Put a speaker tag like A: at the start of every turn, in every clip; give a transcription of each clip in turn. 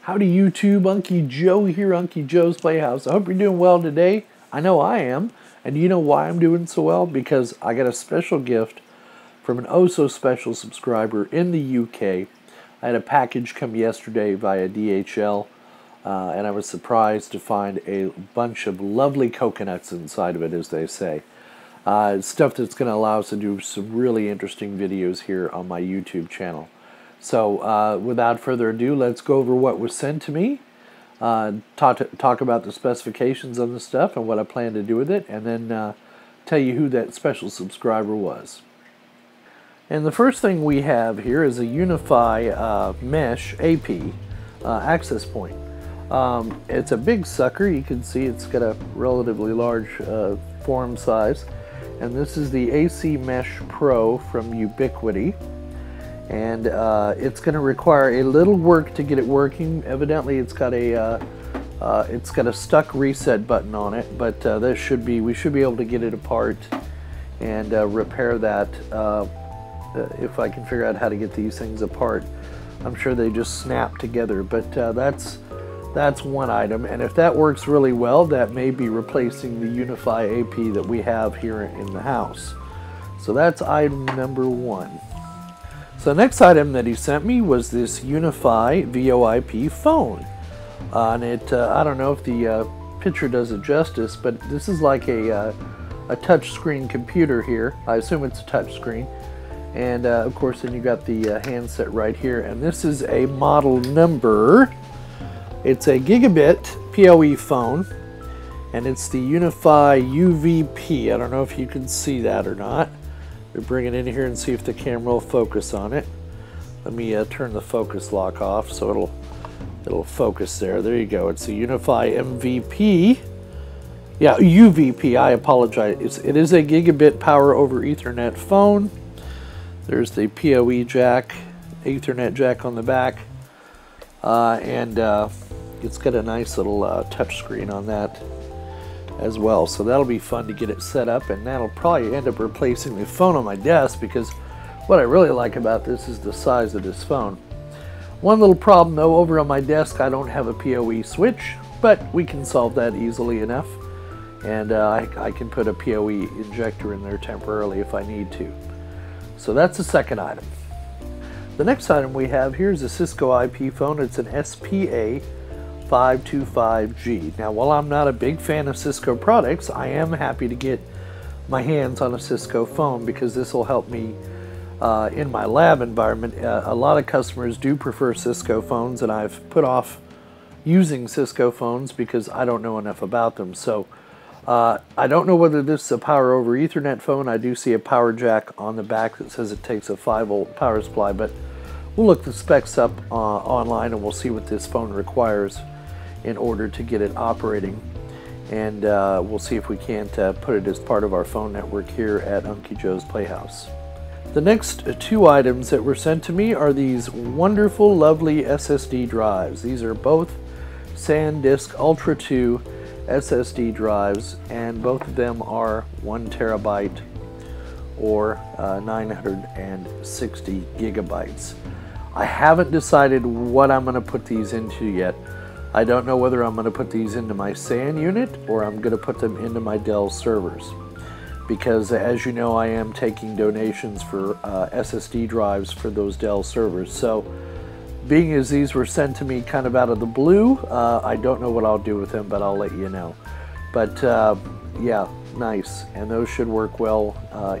A: Howdy YouTube, Unky Joe here, Unky Joe's Playhouse. I hope you're doing well today. I know I am. And you know why I'm doing so well? Because I got a special gift from an oh-so-special subscriber in the UK. I had a package come yesterday via DHL, and I was surprised to find a bunch of lovely coconuts inside of it, as they say. Stuff that's going to allow us to do some really interesting videos here on my YouTube channel. So without further ado, let's go over what was sent to me, talk about the specifications on the stuff and what I plan to do with it, and then tell you who that special subscriber was. And the first thing we have here is a Unify Mesh AP access point. It's a big sucker. You can see it's got a relatively large form size. And this is the AC Mesh Pro from Ubiquiti. And it's going to require a little work to get it working. Evidently, it's got a stuck reset button on it, but we should be able to get it apart and repair that if I can figure out how to get these things apart. I'm sure they just snap together, but that's one item. And if that works really well, that may be replacing the Unify AP that we have here in the house. So that's item number one. So the next item that he sent me was this Unify VoIP phone. And it, I don't know if the picture does it justice, but this is like a touch screen computer here. I assume it's a touch screen. And of course then you got the handset right here. And this is a model number. It's a gigabit PoE phone. And it's the Unify UVP. I don't know if you can see that or not. We'll bring it in here and see if the camera will focus on it. Let me turn the focus lock off so it'll focus there. There you go. It's a Unify MVP. Yeah, UVP. I apologize. It is a gigabit power over Ethernet phone. There's the PoE jack, Ethernet jack on the back, and it's got a nice little touch screen on that as well. So that'll be fun to get it set up, and that'll probably end up replacing the phone on my desk, because what I really like about this is the size of this phone. One little problem though, over on my desk I don't have a PoE switch, but we can solve that easily enough, and I can put a PoE injector in there temporarily if I need to. So that's the second item. The next item we have here is a Cisco IP phone. It's an SPA525G. Now, while I'm not a big fan of Cisco products, I am happy to get my hands on a Cisco phone, because this will help me in my lab environment. A lot of customers do prefer Cisco phones, and I've put off using Cisco phones because I don't know enough about them. So I don't know whether this is a power over Ethernet phone. I do see a power jack on the back that says it takes a 5-volt power supply, but we'll look the specs up online and we'll see what this phone requires in order to get it operating. And we'll see if we can't put it as part of our phone network here at Unky Joe's Playhouse. The next two items that were sent to me are these wonderful, lovely SSD drives. These are both SanDisk Ultra 2 SSD drives, and both of them are 1 terabyte or 960 gigabytes. I haven't decided what I'm going to put these into yet. I don't know whether I'm going to put these into my SAN unit or I'm going to put them into my Dell servers, because as you know, I am taking donations for SSD drives for those Dell servers. So being as these were sent to me kind of out of the blue, I don't know what I'll do with them, but I'll let you know. But yeah, nice, and those should work well,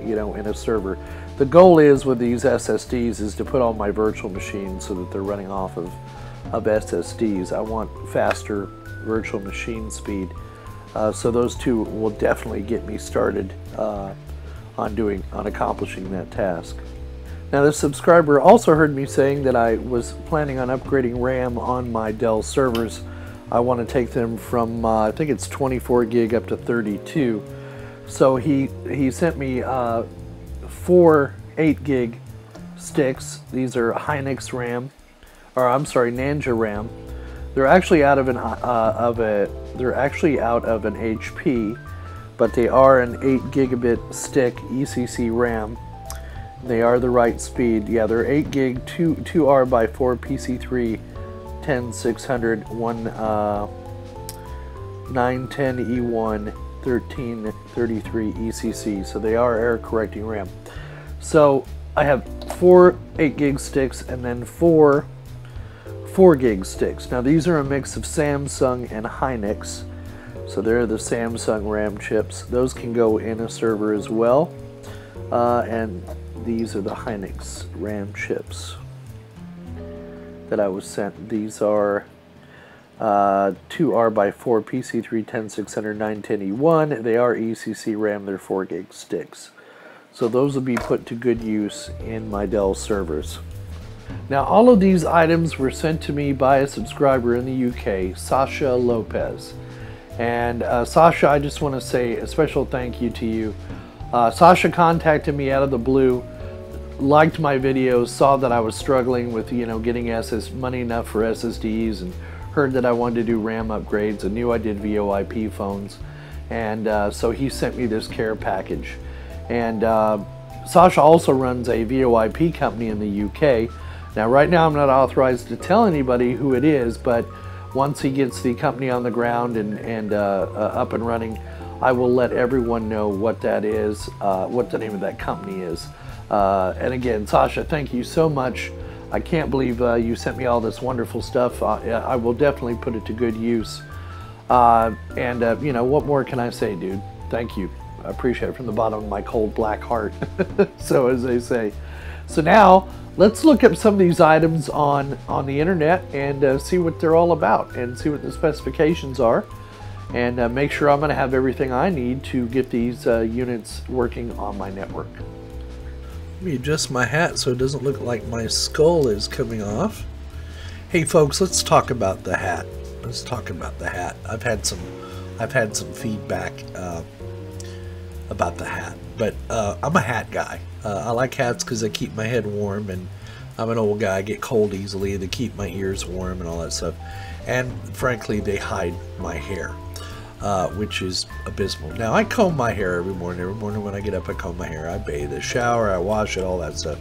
A: you know, in a server. The goal is with these SSDs is to put all my virtual machines so that they're running off of SSDs. I want faster virtual machine speed, so those two will definitely get me started on accomplishing that task. Now, this subscriber also heard me saying that I was planning on upgrading RAM on my Dell servers. I want to take them from, I think it's 24 gig up to 32. So he sent me 4 8 gig sticks. These are Hynix RAM, or I'm sorry, Ninja RAM. They're actually out of an HP, but they are an 8 gigabit stick ECC RAM. They are the right speed. Yeah, they're 8 gig 2R by 4 PC3 10600, 910E1, 1333 ECC. So they are error correcting RAM. So I have 4 8 gig sticks and then 4 4 gig sticks. Now these are a mix of Samsung and Hynix. So they're the Samsung RAM chips. Those can go in a server as well. And these are the Hynix RAM chips that I was sent. These are 2R/4 PC3 10600 910E1. They are ECC RAM. They're 4 gig sticks. So those will be put to good use in my Dell servers. Now all of these items were sent to me by a subscriber in the UK, Sasha Lopez. And Sasha, I just want to say a special thank you to you. Sasha contacted me out of the blue, liked my videos, saw that I was struggling with, getting money enough for SSDs, and heard that I wanted to do RAM upgrades and knew I did VoIP phones. And so he sent me this care package. And Sasha also runs a VoIP company in the UK. Now right now I'm not authorized to tell anybody who it is, but once he gets the company on the ground and up and running, I will let everyone know what that is, what the name of that company is. And again, Sasha, thank you so much. I can't believe you sent me all this wonderful stuff. I will definitely put it to good use. What more can I say, dude? Thank you. I appreciate it from the bottom of my cold black heart. So as they say. So now let's look up some of these items on the internet and see what they're all about and see what the specifications are, and make sure I'm going to have everything I need to get these units working on my network. Let me adjust my hat so it doesn't look like my skull is coming off. Hey folks, let's talk about the hat. Let's talk about the hat. I've had some feedback about the hat, but I'm a hat guy. I like hats because they keep my head warm, and I'm an old guy. I get cold easily. They keep my ears warm and all that stuff. And frankly, they hide my hair, which is abysmal. Now, I comb my hair every morning. Every morning when I get up, I comb my hair. I bathe, I shower, I wash it, all that stuff.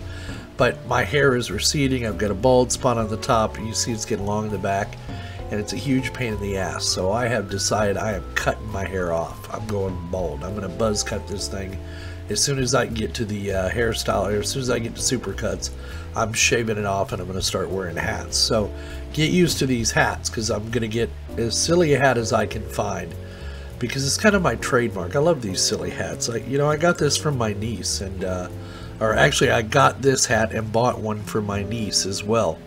A: But my hair is receding. I've got a bald spot on the top. You see it's getting long in the back, and it's a huge pain in the ass. So I have decided I am cutting my hair off. I'm going bald. I'm going to buzz cut this thing. As soon as I can get to the hairstyle, or as soon as I get to supercuts, I'm shaving it off and I'm going to start wearing hats. So get used to these hats, because I'm going to get as silly a hat as I can find, because it's kind of my trademark. I love these silly hats. I got this from my niece, and or actually I got this hat and bought one for my niece as well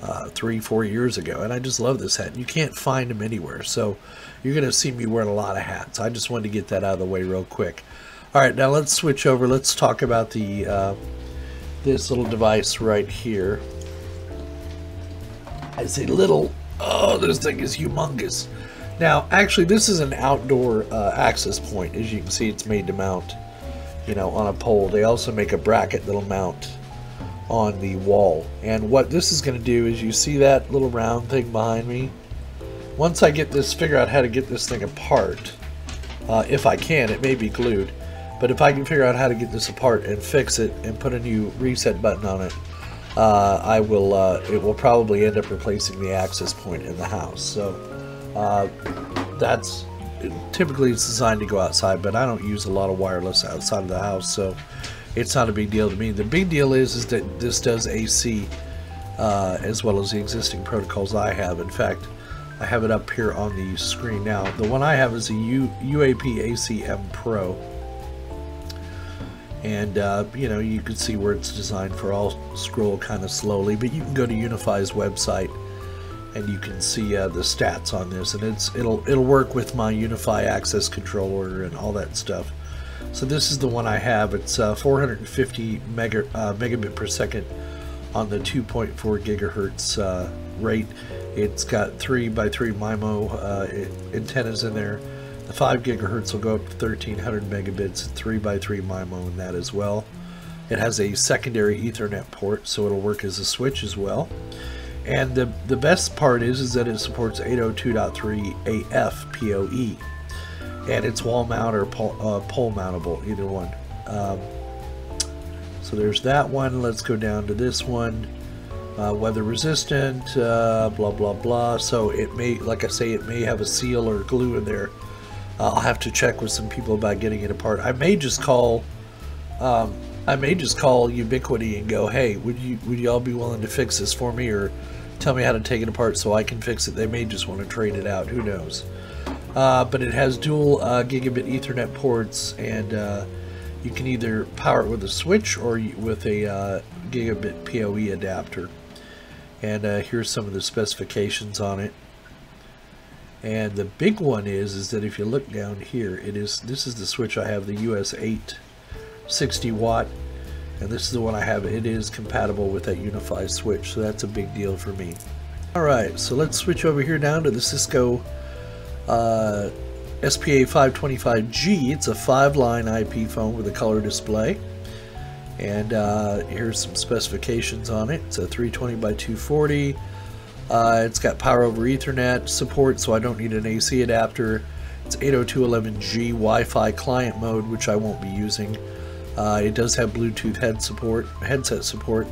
A: 3-4 years ago, and I just love this hat. You can't find them anywhere, so you're going to see me wearing a lot of hats. I just wanted to get that out of the way real quick. Alright, now let's switch over. Let's talk about the this little device right here. I say little, oh, this thing is humongous. Now, actually, this is an outdoor access point. As you can see, it's made to mount, on a pole. They also make a bracket that'll mount on the wall. And what this is going to do is, you see that little round thing behind me? Once I figure out how to get this thing apart, if I can, it may be glued. But if I can figure out how to get this apart and fix it and put a new reset button on it, it will probably end up replacing the access point in the house. So that's typically it's designed to go outside, but I don't use a lot of wireless outside of the house, so it's not a big deal to me. The big deal is that this does AC as well as the existing protocols I have. In fact, I have it up here on the screen now. The one I have is a UAP ACM Pro. And you can see where it's designed for. I'll scroll kind of slowly, but you can go to Unify's website and you can see the stats on this, and it'll work with my Unify access controller and all that stuff. So this is the one I have. It's 450 megabit per second on the 2.4 gigahertz rate. It's got 3x3 MIMO antennas in there. The 5 gigahertz will go up to 1300 megabits, 3x3 MIMO in that as well. It has a secondary Ethernet port, so it'll work as a switch as well. And the best part is that it supports 802.3 AF PoE. And it's wall mount or pole mountable, either one. So there's that one. Let's go down to this one. weather resistant, blah blah blah. So it may, like I say, it may have a seal or glue in there. I'll have to check with some people about getting it apart. I may just call Ubiquiti and go, hey, would y'all be willing to fix this for me, or tell me how to take it apart so I can fix it. They may just want to trade it out, who knows. But it has dual gigabit Ethernet ports, and you can either power it with a switch or with a gigabit PoE adapter. And here's some of the specifications on it. And the big one is that if you look down here, this is the switch I have, the US 8 60 watt, and this is the one I have. It is compatible with that Unify switch, so that's a big deal for me. Alright, so let's switch over here down to the Cisco SPA525G. It's a 5-line IP phone with a color display. And here's some specifications on it. It's a 320 by 240. It's got power over Ethernet support, so I don't need an AC adapter. It's 802.11g Wi-Fi client mode, which I won't be using. It does have Bluetooth headset support.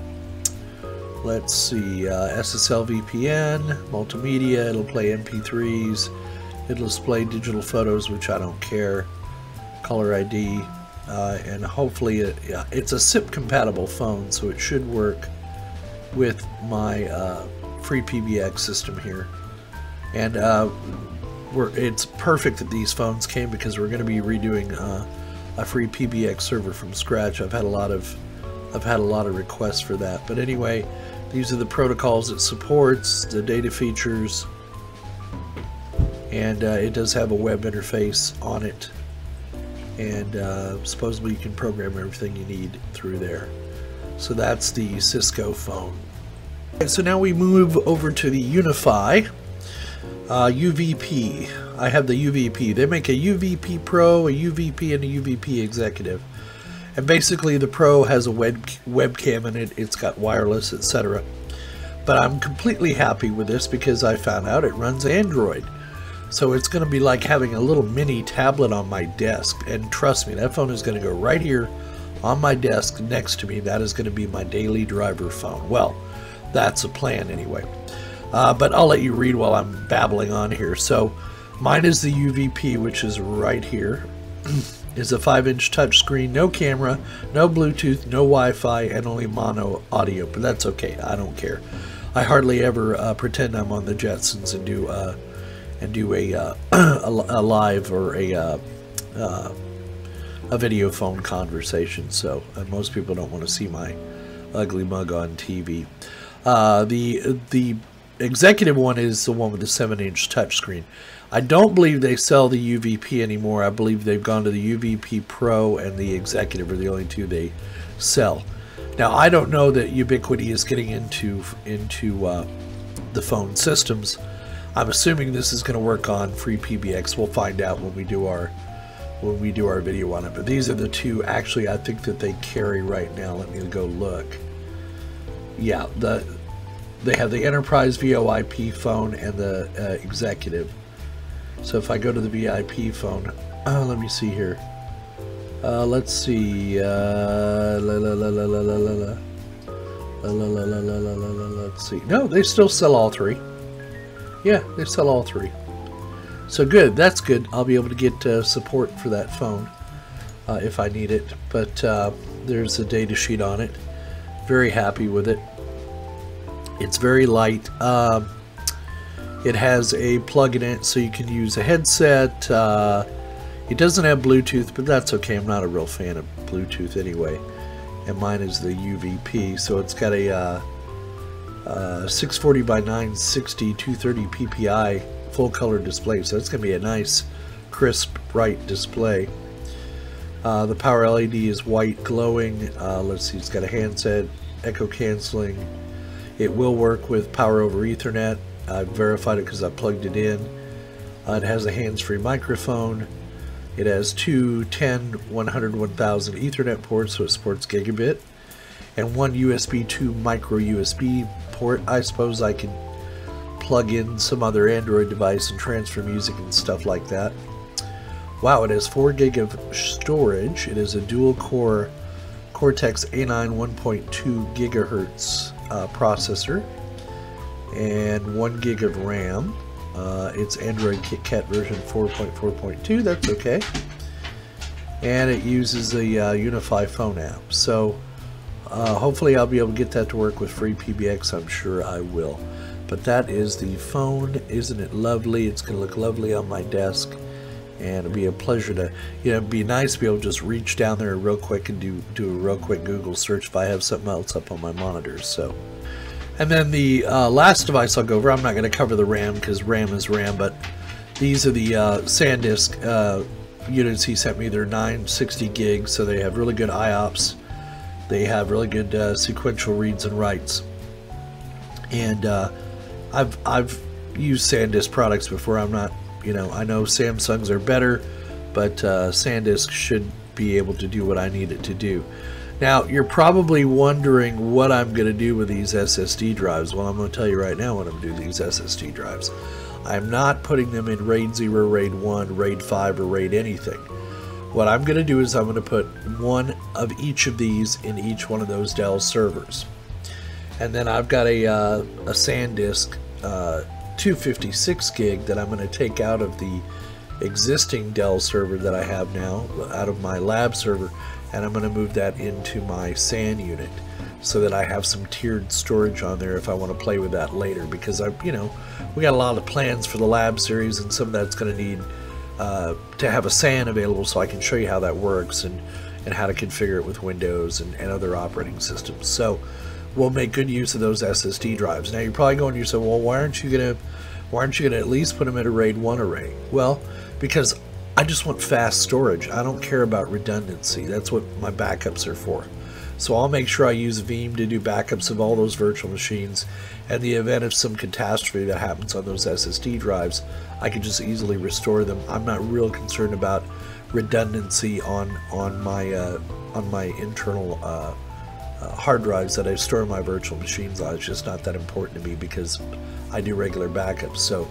A: Let's see, SSL VPN, multimedia. It'll play MP3s. It'll display digital photos, which I don't care. Caller ID. And hopefully it's a SIP compatible phone, so it should work with my free PBX system here. And it's perfect that these phones came, because we're going to be redoing a free PBX server from scratch. I've had a lot of requests for that. But anyway, these are the protocols it supports, the data features, and it does have a web interface on it. And supposedly you can program everything you need through there. So that's the Cisco phone. And so now we move over to the Unify UVP. I have the UVP. They make a UVP Pro, a UVP, and a UVP Executive. And basically the Pro has a webcam in it. It's got wireless, etc. But I'm completely happy with this because I found out it runs Android. So it's going to be like having a little mini tablet on my desk. And trust me, that phone is going to go right here on my desk next to me. That is going to be my daily driver phone. Well, that's a plan anyway. But I'll let you read while I'm babbling on here. So mine is the UVP, which is right here. Is a 5-inch touchscreen, no camera, no Bluetooth, no Wi-Fi, and only mono audio. But that's okay. I don't care. I hardly ever pretend I'm on the Jetsons and do a live or a video phone conversation. So most people don't want to see my ugly mug on TV. The executive one is the one with the 7-inch touchscreen. I don't believe they sell the UVP anymore. I believe they've gone to the UVP Pro, and the executive are the only two they sell. Now, I don't know that Ubiquiti is getting into the phone systems. I'm assuming this is going to work on free PBX. We'll find out when we do our video on it. But these are the two actually I think that they carry right now. Let me go look. Yeah, they have the Enterprise VoIP phone and the Executive. So if I go to the VIP phone, let me see here. Let's see. Let's see. No, they still sell all three. Yeah, they sell all three. So good. That's good. I'll be able to get support for that phone if I need it. But there's a data sheet on it. Very happy with it. It's very light. It has a plug in it, so you can use a headset. It doesn't have Bluetooth, but that's okay. I'm not a real fan of Bluetooth anyway. And mine is the UVP, so it's got a 640 by 960 230 ppi full color display. So it's going to be a nice, crisp, bright display. The power LED is white glowing. Let's see, it's got a handset, echo canceling. It will work with power over Ethernet. I've verified it because I plugged it in. It has a hands-free microphone. It has two 10, 100, 1000 Ethernet ports, so it supports gigabit, and one USB 2 micro USB port. I suppose I can plug in some other Android device and transfer music and stuff like that. Wow, it has 4 gig of storage. It is a dual core Cortex A9 1.2 gigahertz processor and 1 gig of RAM. It's Android KitKat version 4.4.2. That's okay. And it uses a Unify phone app. So hopefully I'll be able to get that to work with free PBX. I'm sure I will. But that is the phone. Isn't it lovely? It's going to look lovely on my desk. And it'll be a pleasure to, it'd be nice to be able to just reach down there real quick and do a real quick Google search if I have something else up on my monitors. So, and then the last device I'll go over, I'm not going to cover the RAM because RAM is RAM, but these are the SanDisk units he sent me. They're 960 gigs, so they have really good IOPS. They have really good sequential reads and writes. And I've used SanDisk products before. I'm not, I know Samsung's are better, but SanDisk should be able to do what I need it to do. Now, you're probably wondering what I'm going to do with these SSD drives. Well, I'm going to tell you right now what I'm going to do with these SSD drives. I'm not putting them in RAID 0, RAID 1, RAID 5, or RAID anything. What I'm going to do is I'm going to put one of each of these in each one of those Dell servers. And then I've got a SanDisk 256 gig that I'm going to take out of the existing Dell server that I have now, out of my lab server, and I'm going to move that into my SAN unit so that I have some tiered storage on there if I want to play with that later, because we got a lot of plans for the lab series, and some of that's going to need to have a SAN available so I can show you how that works and how to configure it with Windows and other operating systems. So we'll make good use of those SSD drives. Now you're probably going to yourself, well, why aren't you gonna at least put them in a RAID 1 array? Well, because I just want fast storage. I don't care about redundancy. That's what my backups are for. So I'll make sure I use Veeam to do backups of all those virtual machines. In the event of some catastrophe that happens on those SSD drives, I can just easily restore them. I'm not real concerned about redundancy on my internal hard drives that I store my virtual machines on. It's just not that important to me because I do regular backups. So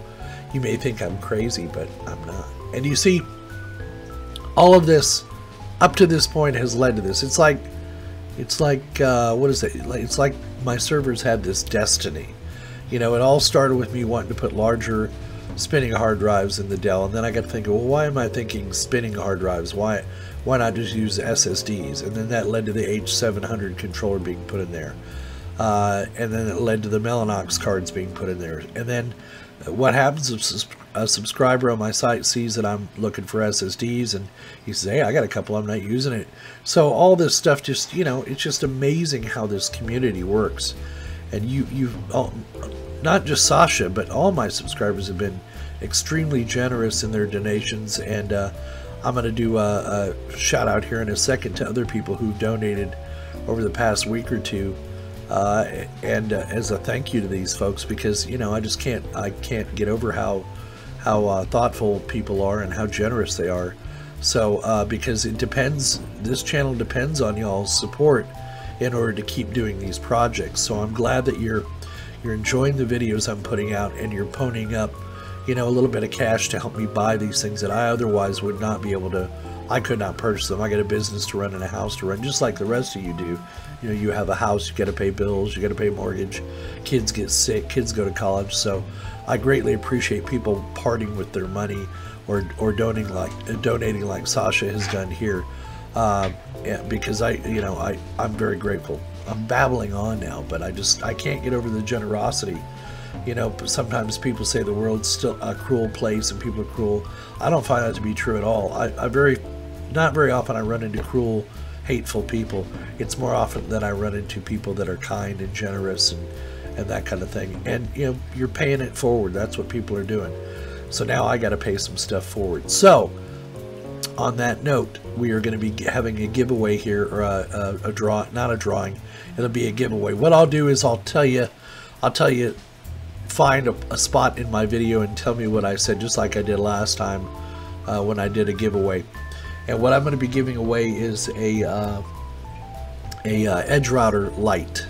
A: you may think I'm crazy, but I'm not. And you see, all of this up to this point has led to this. It's like what is it? It's like my servers had this destiny. It all started with me wanting to put larger spinning hard drives in the Dell, and then I got to thinking, well, why am I thinking spinning hard drives? Why not just use SSDs? And then that led to the H700 controller being put in there, and then it led to the Mellanox cards being put in there. And then what happens is a subscriber on my site sees that I'm looking for SSDs, and he says, hey, I got a couple, I'm not using it. So all this stuff just, it's just amazing how this community works. And not just Sasha, but all my subscribers have been extremely generous in their donations, and I'm going to do a shout out here in a second to other people who donated over the past week or two, and as a thank you to these folks, because I can't get over how thoughtful people are and how generous they are. So because this channel depends on y'all's support in order to keep doing these projects. So I'm glad that you're enjoying the videos I'm putting out, and you're ponying up a little bit of cash to help me buy these things that I otherwise would not be able to. I could not purchase them. I got a business to run and a house to run, just like the rest of you do. You have a house, you got to pay bills, you got to pay mortgage, kids get sick, kids go to college. So I greatly appreciate people parting with their money or donating like Sasha has done here, because I'm very grateful. I'm babbling on now, but I can't get over the generosity. Sometimes people say the world's still a cruel place and people are cruel. I don't find that to be true at all. Not very often I run into cruel, hateful people. It's more often that I run into people that are kind and generous and that kind of thing. And you're paying it forward. That's what people are doing. So now I got to pay some stuff forward. So on that note, we are going to be having a giveaway here, or not a drawing. It'll be a giveaway. What I'll do is I'll tell you, find a spot in my video and tell me what I said, just like I did last time when I did a giveaway. And what I'm going to be giving away is a Edge router Lite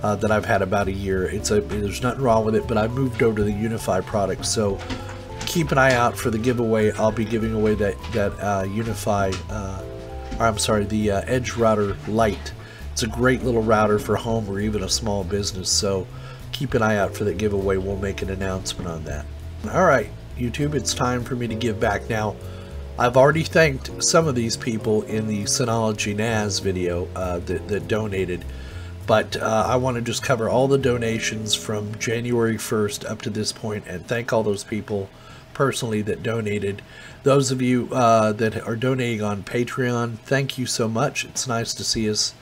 A: that I've had about a year. There's nothing wrong with it, but I moved over to the Unify product. So keep an eye out for the giveaway. I'll be giving away the Edge router Lite. It's a great little router for home or even a small business, so keep an eye out for that giveaway. We'll make an announcement on that. All right, YouTube, it's time for me to give back now. I've already thanked some of these people in the Synology NAS video that donated, but I want to just cover all the donations from January 1st up to this point and thank all those people personally that donated. Those of you that are donating on Patreon, thank you so much. It's nice to see us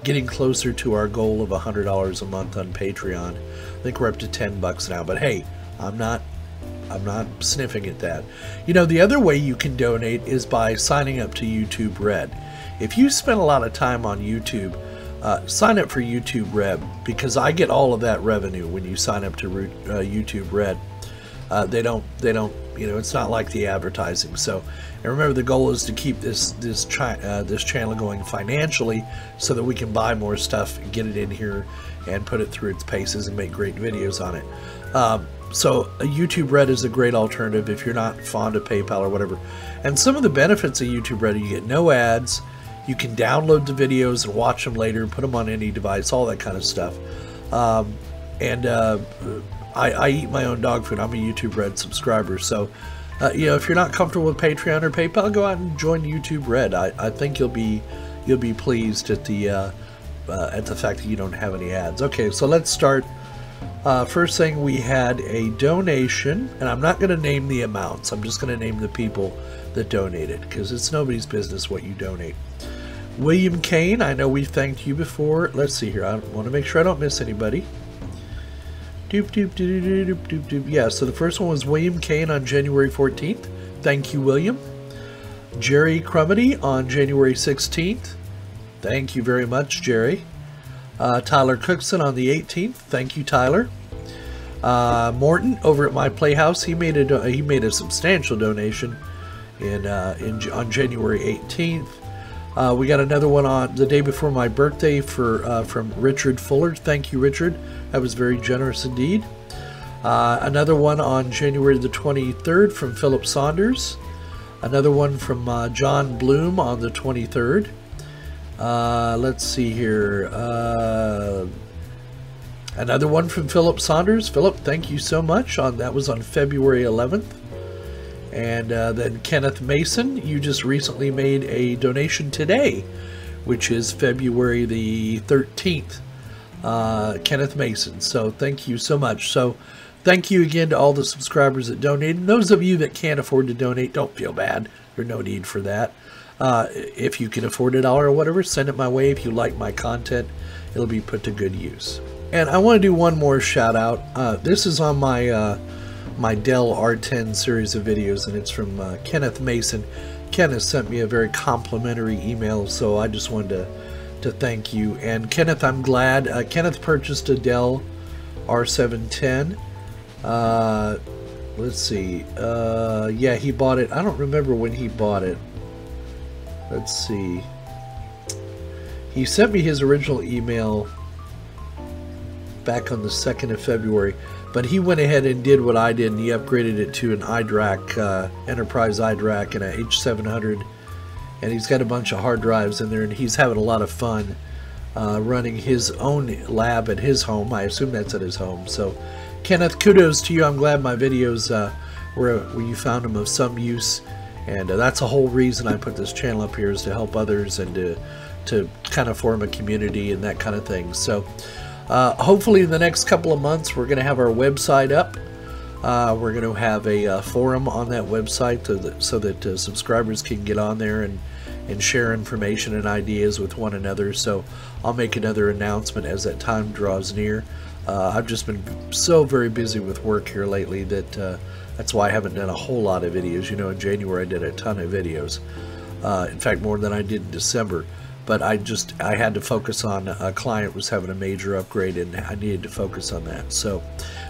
A: getting closer to our goal of $100 a month on Patreon. I think we're up to $10 now, but hey, I'm not sniffing at that. You know, the other way you can donate is by signing up to YouTube Red. If you spend a lot of time on YouTube, sign up for YouTube Red, because I get all of that revenue when you sign up to YouTube Red. They don't, you know, it's not like the advertising. So, and remember, the goal is to keep this channel going financially, so that we can buy more stuff and get it in here and put it through its paces and make great videos on it. So YouTube Red is a great alternative if you're not fond of PayPal or whatever. And some of the benefits of YouTube Red, you get no ads, you can download the videos and watch them later, put them on any device, all that kind of stuff. I eat my own dog food. I'm a YouTube Red subscriber, so you know, if you're not comfortable with Patreon or PayPal, go out and join YouTube Red. I think you'll be pleased at the fact that you don't have any ads. Okay, so let's start. First thing, we had a donation, and I'm not going to name the amounts. I'm just going to name the people that donated, because it's nobody's business what you donate. William Kane, I know we've thanked you before. Let's see here. I want to make sure I don't miss anybody. Yeah, so the first one was William Kane on January 14th. Thank you, William. Jerry Crumity on January 16th. Thank you very much, Jerry. Tyler Cookson on the 18th. Thank you, Tyler. Morton over at My Playhouse, he made a substantial donation on January 18th. We got another one on the day before my birthday from Richard Fuller. Thank you, Richard. That was very generous indeed. Another one on January the 23rd from Philip Saunders. Another one from John Bloom on the 23rd. Let's see here. Another one from Philip Saunders. Philip, thank you so much. That was on February 11th. And then Kenneth Mason, you just recently made a donation today, which is February the 13th. Kenneth Mason. So thank you so much. So thank you again to all the subscribers that donated. And those of you that can't afford to donate, don't feel bad. There's no need for that. If you can afford $1 or whatever, send it my way. If you like my content, it'll be put to good use. And I want to do one more shout out. This is on my my Dell R10 series of videos, and it's from Kenneth Mason. Kenneth sent me a very complimentary email, so I just wanted to thank you. And Kenneth, I'm glad. Kenneth purchased a Dell R710. Let's see. Yeah, he bought it. I don't remember when he bought it. Let's see. He sent me his original email back on the 2nd of February, but he went ahead and did what I did, and he upgraded it to an iDRAC, Enterprise iDRAC, and a H700, and he's got a bunch of hard drives in there, and he's having a lot of fun running his own lab at his home. I assume that's at his home. So Kenneth, kudos to you. I'm glad my videos where you found them of some use, and that's the whole reason I put this channel up here, is to help others and to kind of form a community and that kind of thing. So hopefully in the next couple of months we're going to have our website up. We're going to have a forum on that website so that subscribers can get on there and share information and ideas with one another. So I'll make another announcement as that time draws near. I've just been so very busy with work here lately that that's why I haven't done a whole lot of videos. You know, in January I did a ton of videos. In fact, more than I did in December. But I had to focus on a client was having a major upgrade, and I needed to focus on that. So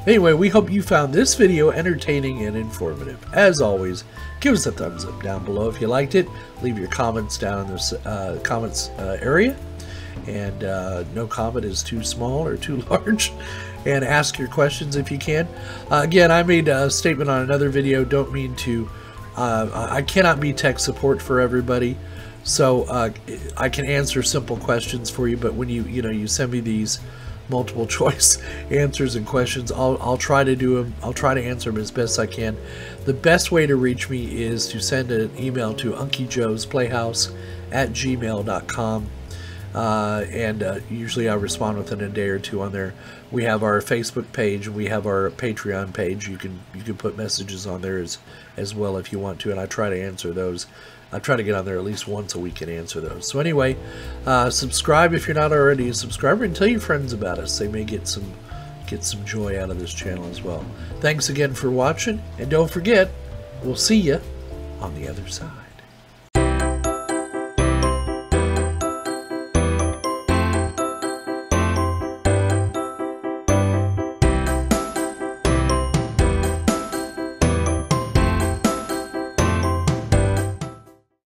A: anyway, we hope you found this video entertaining and informative. As always, give us a thumbs up down below if you liked it. Leave your comments down in the comments area. And no comment is too small or too large. And ask your questions if you can. Again, I made a statement on another video. Don't mean to... I cannot be tech support for everybody. So I can answer simple questions for you, but when you send me these multiple choice answers and questions, I'll try to do them. I'll try to answer them as best I can. The best way to reach me is to send an email to unckyjoesplayhouse@gmail.com. And usually I respond within a day or two on there. We have our Facebook page, we have our Patreon page. You can put messages on there as well if you want to, and I try to answer those. I try to get on there at least once a week and answer those. So anyway, subscribe if you're not already a subscriber, and tell your friends about us. They may get some joy out of this channel as well. Thanks again for watching, and don't forget, we'll see you on the other side.